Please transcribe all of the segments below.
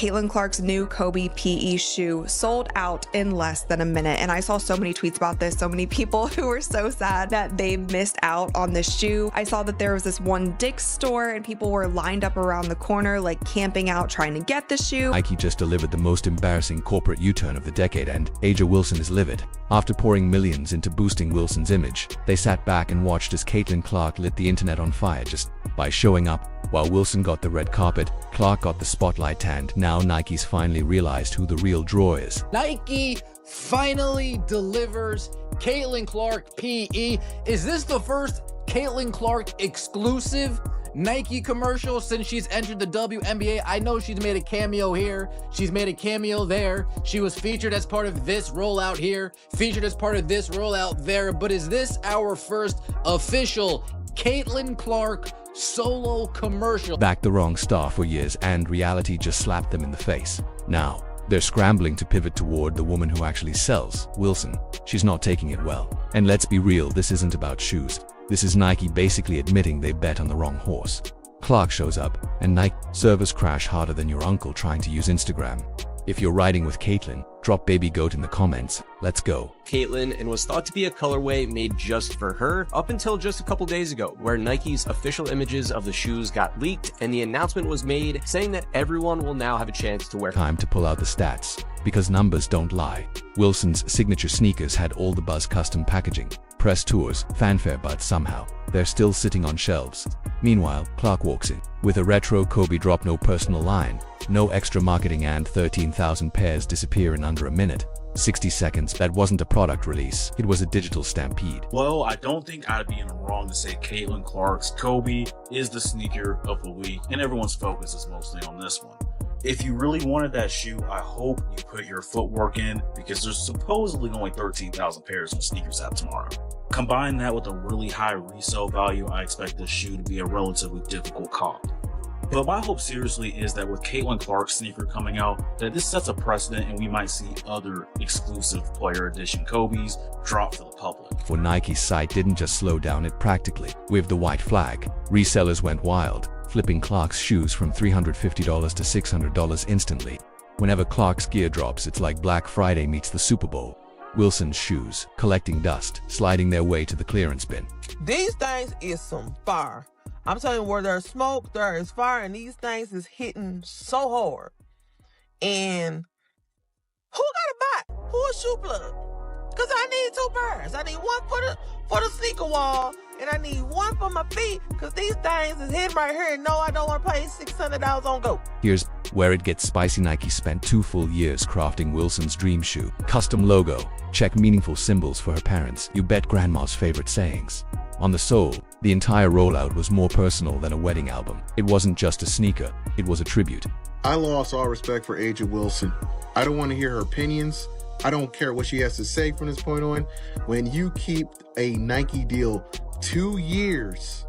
Caitlin Clark's new Kobe PE shoe sold out in less than a minute. And I saw so many tweets about this, so many people who were so sad that they missed out on this shoe. I saw that there was this one Dick's store and people were lined up around the corner, like camping out, trying to get the shoe. Nike just delivered the most embarrassing corporate U-turn of the decade, and AJaWilson is livid. After pouring millions into boosting Wilson's image, they sat back and watched as Caitlin Clark lit the internet on fire just by showing up. While Wilson got the red carpet, Clark got the spotlight, and now Nike's finally realized who the real draw is. Nike finally delivers Caitlin Clark PE. Is this the first Caitlin Clark exclusive Nike commercial since she's entered the WNBA? I know she's made a cameo here, she's made a cameo there, she was featured as part of this rollout here, featured as part of this rollout there, but is this our first official Caitlin Clark solo commercial? Backed the wrong star for years, and reality just slapped them in the face. Now, they're scrambling to pivot toward the woman who actually sells, Wilson. She's not taking it well. And let's be real, this isn't about shoes. This is Nike basically admitting they bet on the wrong horse. Clark shows up, and Nike servers crash harder than your uncle trying to use Instagram. If you're riding with Caitlin, drop baby goat in the comments. Let's go. Caitlin, and was thought to be a colorway made just for her up until just a couple days ago, where Nike's official images of the shoes got leaked and the announcement was made saying that everyone will now have a chance to wear. Time to pull out the stats, because numbers don't lie. Wilson's signature sneakers had all the buzz custom packaging, press tours, fanfare, but somehow they're still sitting on shelves. Meanwhile, Clark walks in with a retro Kobe drop, no personal line, no extra marketing, and 13,000 pairs disappear in under a minute. 60 seconds. That wasn't a product release, it was a digital stampede. Well, I don't think I'd be in the wrong to say Caitlin Clark's Kobe is the sneaker of the week, and everyone's focus is mostly on this one. If you really wanted that shoe, I hope you put your footwork in, because there's supposedly only 13,000 pairs on Sneakers App tomorrow. Combine that with a really high resale value, I expect this shoe to be a relatively difficult comp. But my hope seriously is that with Caitlin Clark's sneaker coming out, that this sets a precedent and we might see other exclusive player edition Kobe's drop for the public. For Nike's site didn't just slow down, it practically waved the white flag. Resellers went wild, flipping Clark's shoes from $350 to $600 instantly. Whenever Clark's gear drops, it's like Black Friday meets the Super Bowl. Wilson's shoes collecting dust, sliding their way to the clearance bin. These things is some fire. I'm telling you, where there's smoke, there is fire, and these things is hitting so hard. And who got a bot? Who a shoe plug? Because I need 2 pairs. I need one for the sneaker wall, and I need one for my feet, because these things is hitting right here, and no, I don't want to pay $600 on GOAT. Here's where it gets spicy. Nike spent 2 full years crafting Wilson's dream shoe. Custom logo, check meaningful symbols for her parents, you bet grandma's favorite sayings. On the sole, the entire rollout was more personal than a wedding album. It wasn't just a sneaker, it was a tribute. I lost all respect for AJaWilson. I don't want to hear her opinions. I don't care what she has to say from this point on. When you keep a Nike deal 2 years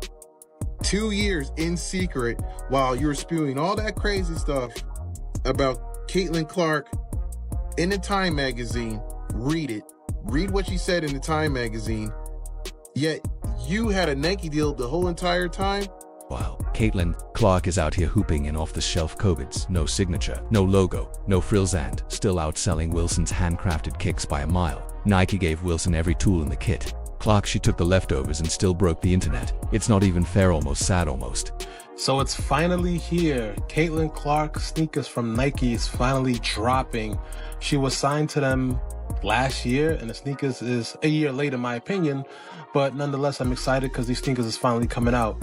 in secret while you're spewing all that crazy stuff about Caitlin Clark in the Time magazine, read it. Read what she said in the Time magazine. Yet you had a Nike deal the whole entire time? Wow. Caitlin Clark is out here hooping in off-the-shelf Kobe's, no signature, no logo, no frills, and still outselling Wilson's handcrafted kicks by a mile. Nike gave Wilson every tool in the kit. Clark, she took the leftovers and still broke the internet. It's not even fair, almost sad almost. So it's finally here. Caitlin Clark sneakers from Nike is finally dropping. She was signed to them last year, and the sneakers is a year late in my opinion, but nonetheless I'm excited because these sneakers is finally coming out.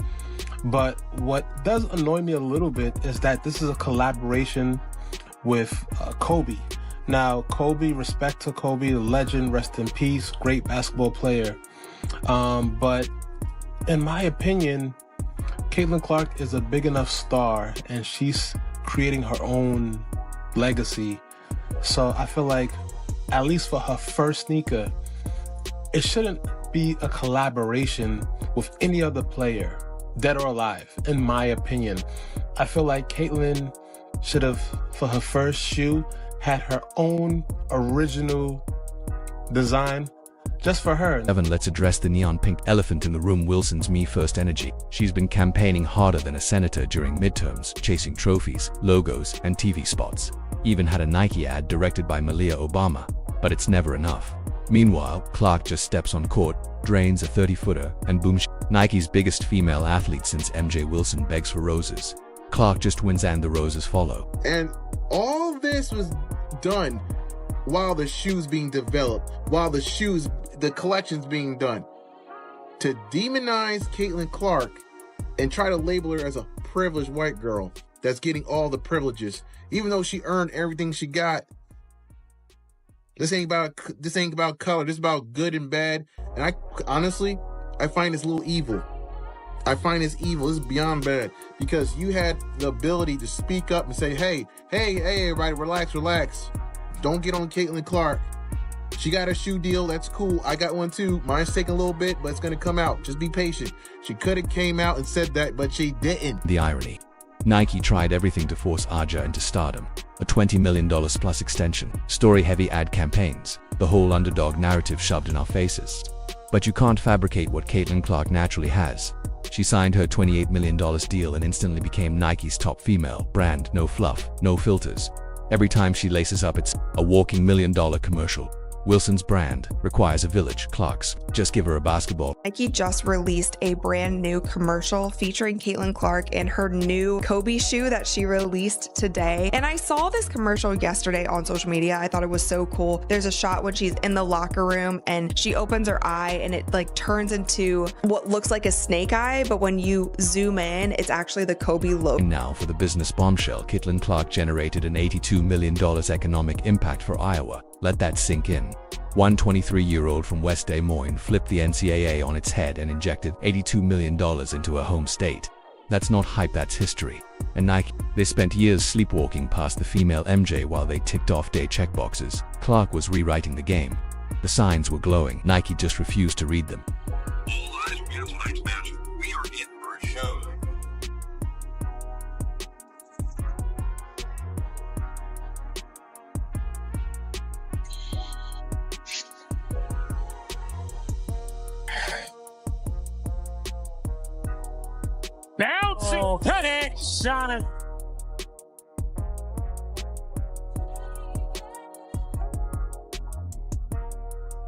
But what does annoy me a little bit is that this is a collaboration with Kobe. Now, Kobe, respect to Kobe, the legend, rest in peace, great basketball player. But in my opinion, Caitlin Clark is a big enough star and she's creating her own legacy. So I feel like, at least for her first sneaker, it shouldn't be a collaboration with any other player, dead or alive, in my opinion. I feel like Caitlin should have, for her first shoe, had her own original design just for her. Evan, let's address the neon pink elephant in the room, Wilson's Me First energy. She's been campaigning harder than a senator during midterms, chasing trophies, logos, and TV spots. Even had a Nike ad directed by Malia Obama. But it's never enough. Meanwhile, Clark just steps on court, drains a 30-footer, and boom, Nike's biggest female athlete since AJaWilson begs for roses. Clark just wins and the roses follow. And all this was done while the shoe's being developed, while the collection's being done. To demonize Caitlin Clark and try to label her as a privileged white girl that's getting all the privileges, even though she earned everything she got. This ain't about color. This is about good and bad. And I find this a little evil. I find this evil. This is beyond bad, because you had the ability to speak up and say, hey, everybody, relax. Don't get on Caitlin Clark. She got a shoe deal. That's cool. I got one too. Mine's taking a little bit, but it's going to come out. Just be patient. She could have came out and said that, but she didn't. The irony. Nike tried everything to force AJa into stardom. A $20 million plus extension, story-heavy ad campaigns, the whole underdog narrative shoved in our faces. But you can't fabricate what Caitlin Clark naturally has. She signed her $28 million deal and instantly became Nike's top female brand. No fluff, no filters. Every time she laces up, it's a walking $1 million commercial. Wilson's brand requires a village. Clark's just give her a basketball. Nike just released a brand new commercial featuring Caitlin Clark and her new Kobe shoe that she released today. And I saw this commercial yesterday on social media. I thought it was so cool. There's a shot when she's in the locker room and she opens her eye and it like turns into what looks like a snake eye, but when you zoom in, it's actually the Kobe logo. And now for the business bombshell. Caitlin Clark generated an $82 million economic impact for Iowa. Let that sink in. One 23-year-old from West Des Moines flipped the NCAA on its head and injected $82 million into her home state. That's not hype, that's history. And Nike, they spent years sleepwalking past the female MJ while they ticked off day checkboxes. Clark was rewriting the game. The signs were glowing. Nike just refused to read them. All eyes will be on tonight's match. We are in for a show. Bouncing connects on it.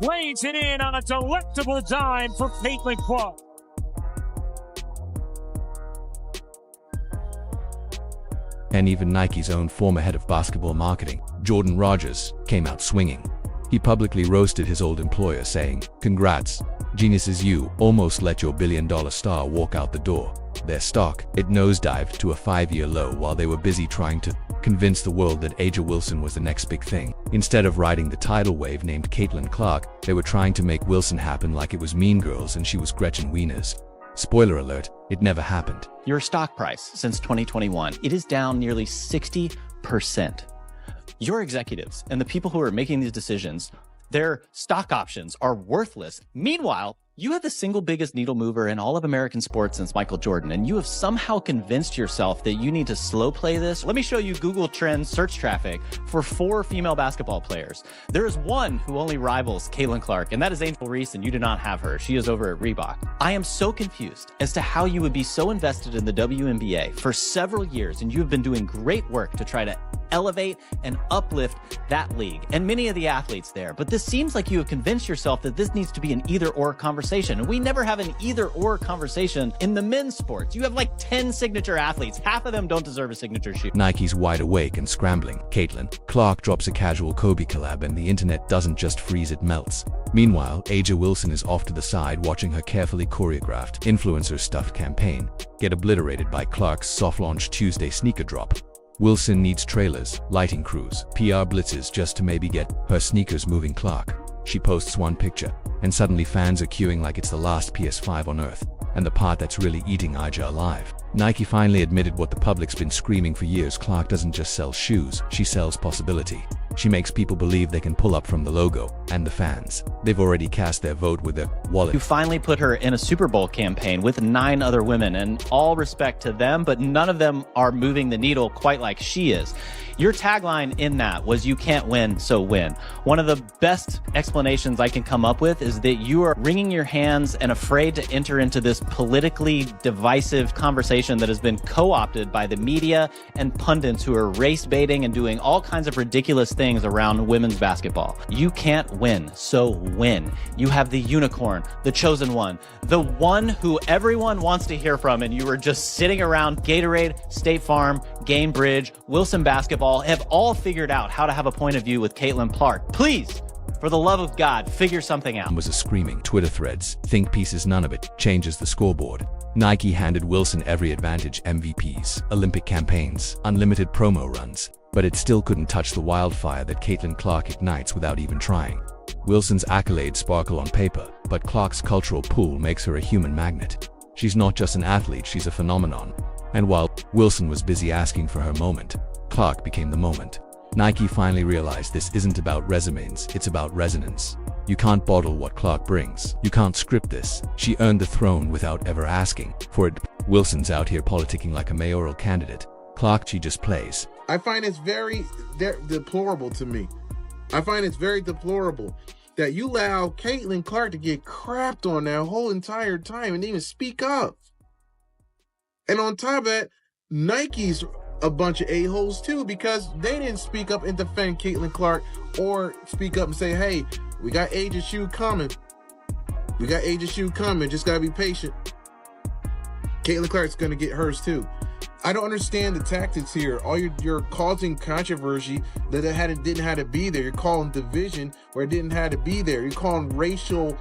Lays it in on a delectable dime for Caitlin Clark. And even Nike's own former head of basketball marketing, Jordan Rogers, came out swinging. He publicly roasted his old employer, saying, "Congrats, geniuses, you almost let your billion-dollar star walk out the door." Their stock, it nosedived to a 5-year low while they were busy trying to convince the world that AJaWilson was the next big thing. Instead of riding the tidal wave named Caitlin Clark, they were trying to make Wilson happen like it was Mean Girls and she was Gretchen Wieners. Spoiler alert, it never happened. Your stock price since 2021, it is down nearly 60%. Your executives and the people who are making these decisions, their stock options are worthless. Meanwhile, you have the single biggest needle mover in all of American sports since Michael Jordan, and you have somehow convinced yourself that you need to slow play this. Let me show you Google Trends search traffic for 4 female basketball players. There is one who only rivals Caitlin Clark, and that is Angel Reese, and you do not have her. She is over at Reebok. I am so confused as to how you would be so invested in the WNBA for several years, and you have been doing great work to try to elevate and uplift that league and many of the athletes there. But this seems like you have convinced yourself that this needs to be an either-or conversation. And we never have an either-or conversation in the men's sports. You have like 10 signature athletes. Half of them don't deserve a signature shoe. Nike's wide awake and scrambling. Caitlin Clark drops a casual Kobe collab and the internet doesn't just freeze, it melts. Meanwhile, AJaWilson is off to the side watching her carefully choreographed, influencer-stuffed campaign get obliterated by Clark's soft-launch Tuesday sneaker drop. Wilson needs trailers, lighting crews, PR blitzes just to maybe get her sneakers moving. Clark. She posts one picture, and suddenly fans are queuing like it's the last PS5 on Earth, and the part that's really eating AJa alive. Nike finally admitted what the public's been screaming for years. Clark doesn't just sell shoes, she sells possibility. She makes people believe they can pull up from the logo, and the fans. They've already cast their vote with their wallet. You finally put her in a Super Bowl campaign with 9 other women, and all respect to them, but none of them are moving the needle quite like she is. Your tagline in that was "You can't win, so win." One of the best explanations I can come up with is that you are wringing your hands and afraid to enter into this politically divisive conversation that has been co-opted by the media and pundits who are race baiting and doing all kinds of ridiculous things around women's basketball. You can't win, so win. You have the unicorn, the chosen one, the one who everyone wants to hear from, and you were just sitting around Gatorade, State Farm, Gainbridge, Wilson Basketball, have all figured out how to have a point of view with Caitlin Clark. Please, for the love of God, figure something out. Was a screaming Twitter threads, think pieces, none of it changes the scoreboard. Nike handed Wilson every advantage: MVPs, Olympic campaigns, unlimited promo runs, but it still couldn't touch the wildfire that Caitlin Clark ignites without even trying. Wilson's accolades sparkle on paper, but Clark's cultural pull makes her a human magnet. She's not just an athlete, she's a phenomenon. And while Wilson was busy asking for her moment, Clark became the moment. Nike finally realized this isn't about resumes, it's about resonance. You can't bottle what Clark brings. You can't script this. She earned the throne without ever asking for it. Wilson's out here politicking like a mayoral candidate. Clark, she just plays. I find it's very deplorable to me. I find it's very deplorable that you allow Caitlin Clark to get crapped on that whole entire time and even speak up. And on top of that, Nike's a bunch of a-holes too, because they didn't speak up and defend Caitlin Clark or speak up and say, hey, we got AJaWilson coming. We got AJaWilson coming. Just got to be patient. Caitlin Clark's going to get hers too. I don't understand the tactics here. All you're causing controversy that didn't have to be there. You're calling division where it didn't have to be there. You're calling racial,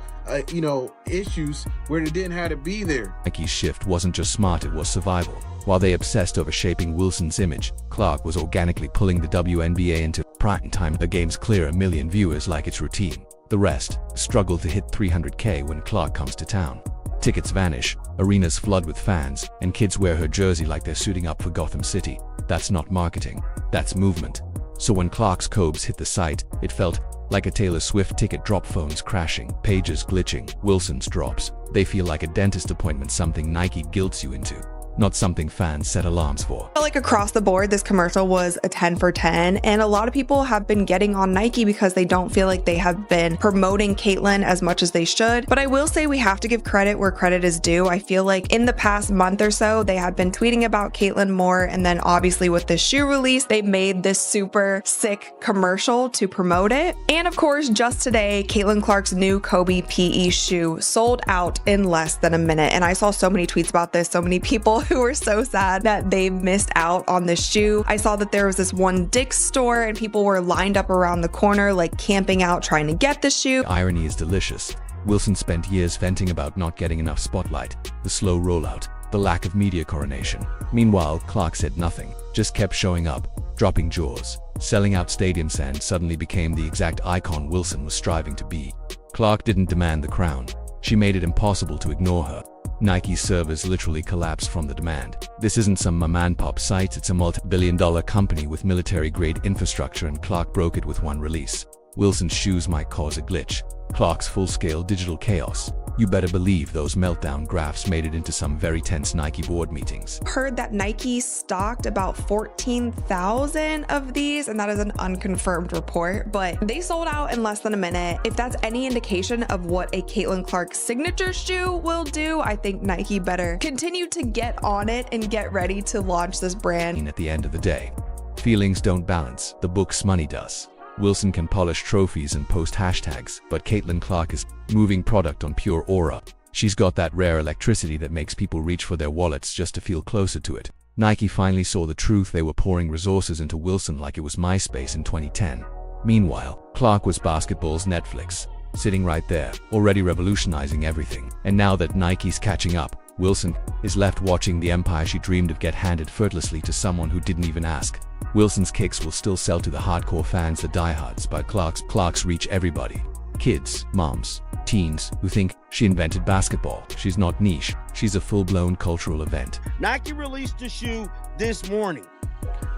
issues where it didn't have to be there. Nike's shift wasn't just smart, it was survival. While they obsessed over shaping Wilson's image, Clark was organically pulling the WNBA into prime time. The games clear 1 million viewers like it's routine. The rest struggle to hit 300K when Clark comes to town. Tickets vanish, arenas flood with fans, and kids wear her jersey like they're suiting up for Gotham City. That's not marketing, that's movement. So when Clark's Cobes hit the site, it felt like a Taylor Swift ticket drop, phones crashing, pages glitching, Wilson's drops. They feel like a dentist appointment, something Nike guilts you into, not something fans set alarms for. Like across the board, this commercial was a 10 for 10, and a lot of people have been getting on Nike because they don't feel like they have been promoting Caitlin as much as they should. But I will say we have to give credit where credit is due. I feel like in the past month or so, they had been tweeting about Caitlin more, and then obviously with this shoe release, they made this super sick commercial to promote it. And of course, just today, Caitlin Clark's new Kobe PE shoe sold out in less than a minute. And I saw so many tweets about this, so many people who were so sad that they missed out on this shoe. I saw that there was this one Dick's store and people were lined up around the corner, like camping out, trying to get the shoe. The irony is delicious. Wilson spent years venting about not getting enough spotlight, the slow rollout, the lack of media coronation. Meanwhile, Clark said nothing, just kept showing up, dropping jaws, selling out stadiums, and suddenly became the exact icon Wilson was striving to be. Clark didn't demand the crown. She made it impossible to ignore her. Nike's servers literally collapsed from the demand. This isn't some mom-and-pop site, it's a multi-billion-dollar company with military-grade infrastructure, and Clark broke it with one release. Wilson's shoes might cause a glitch. Clark's full-scale digital chaos. You better believe those meltdown graphs made it into some very tense Nike board meetings. Heard that Nike stocked about 14,000 of these, and that is an unconfirmed report, but they sold out in less than a minute. If that's any indication of what a Caitlin Clark signature shoe will do, I think Nike better continue to get on it and get ready to launch this brand. At the end of the day, feelings don't balance, the book's money does. Wilson can polish trophies and post hashtags, but Caitlin Clark is moving product on pure aura. She's got that rare electricity that makes people reach for their wallets just to feel closer to it. Nike finally saw the truth. They were pouring resources into Wilson like it was MySpace in 2010. Meanwhile, Clark was basketball's Netflix, sitting right there, already revolutionizing everything. And now that Nike's catching up, Wilson is left watching the empire she dreamed of get handed effortlessly to someone who didn't even ask. Wilson's kicks will still sell to the hardcore fans, the diehards, but Clark's reach everybody. Kids, moms, teens who think she invented basketball. She's not niche, she's a full-blown cultural event. Nike released the shoe this morning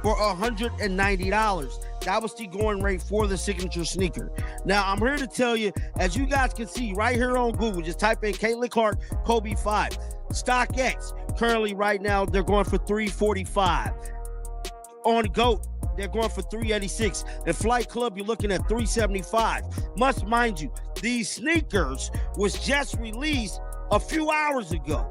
for $190. That was the going rate for the signature sneaker. Now, I'm here to tell you, as you guys can see right here on Google, just type in Caitlin Clark Kobe 5. StockX, currently right now, they're going for $345. On GOAT, they're going for $386. And Flight Club, you're looking at $375. Must mind you, these sneakers was just released a few hours ago.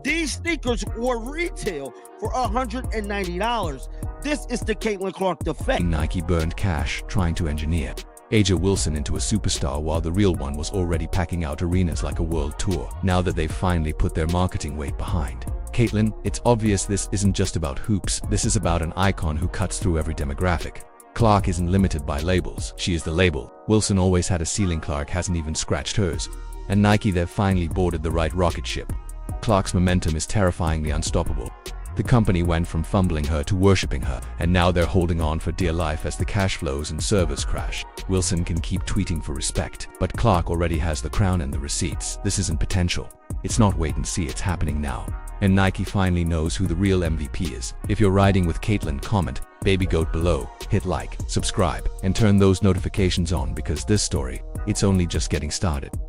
These sneakers were retail for $190. This is the Caitlin Clark effect. Nike burned cash trying to engineer AJaWilson into a superstar while the real one was already packing out arenas like a world tour. Now that they've finally put their marketing weight behind Caitlin, it's obvious this isn't just about hoops. This is about an icon who cuts through every demographic. Clark isn't limited by labels. She is the label. Wilson always had a ceiling. Clark hasn't even scratched hers. And Nike, they've finally boarded the right rocket ship. Clark's momentum is terrifyingly unstoppable. The company went from fumbling her to worshipping her, and now they're holding on for dear life as the cash flows and servers crash. Wilson can keep tweeting for respect, but Clark already has the crown and the receipts. This isn't potential. It's not wait and see, it's happening now. And Nike finally knows who the real MVP is. If you're riding with Caitlin, comment Baby Goat below, hit like, subscribe, and turn those notifications on because this story, it's only just getting started.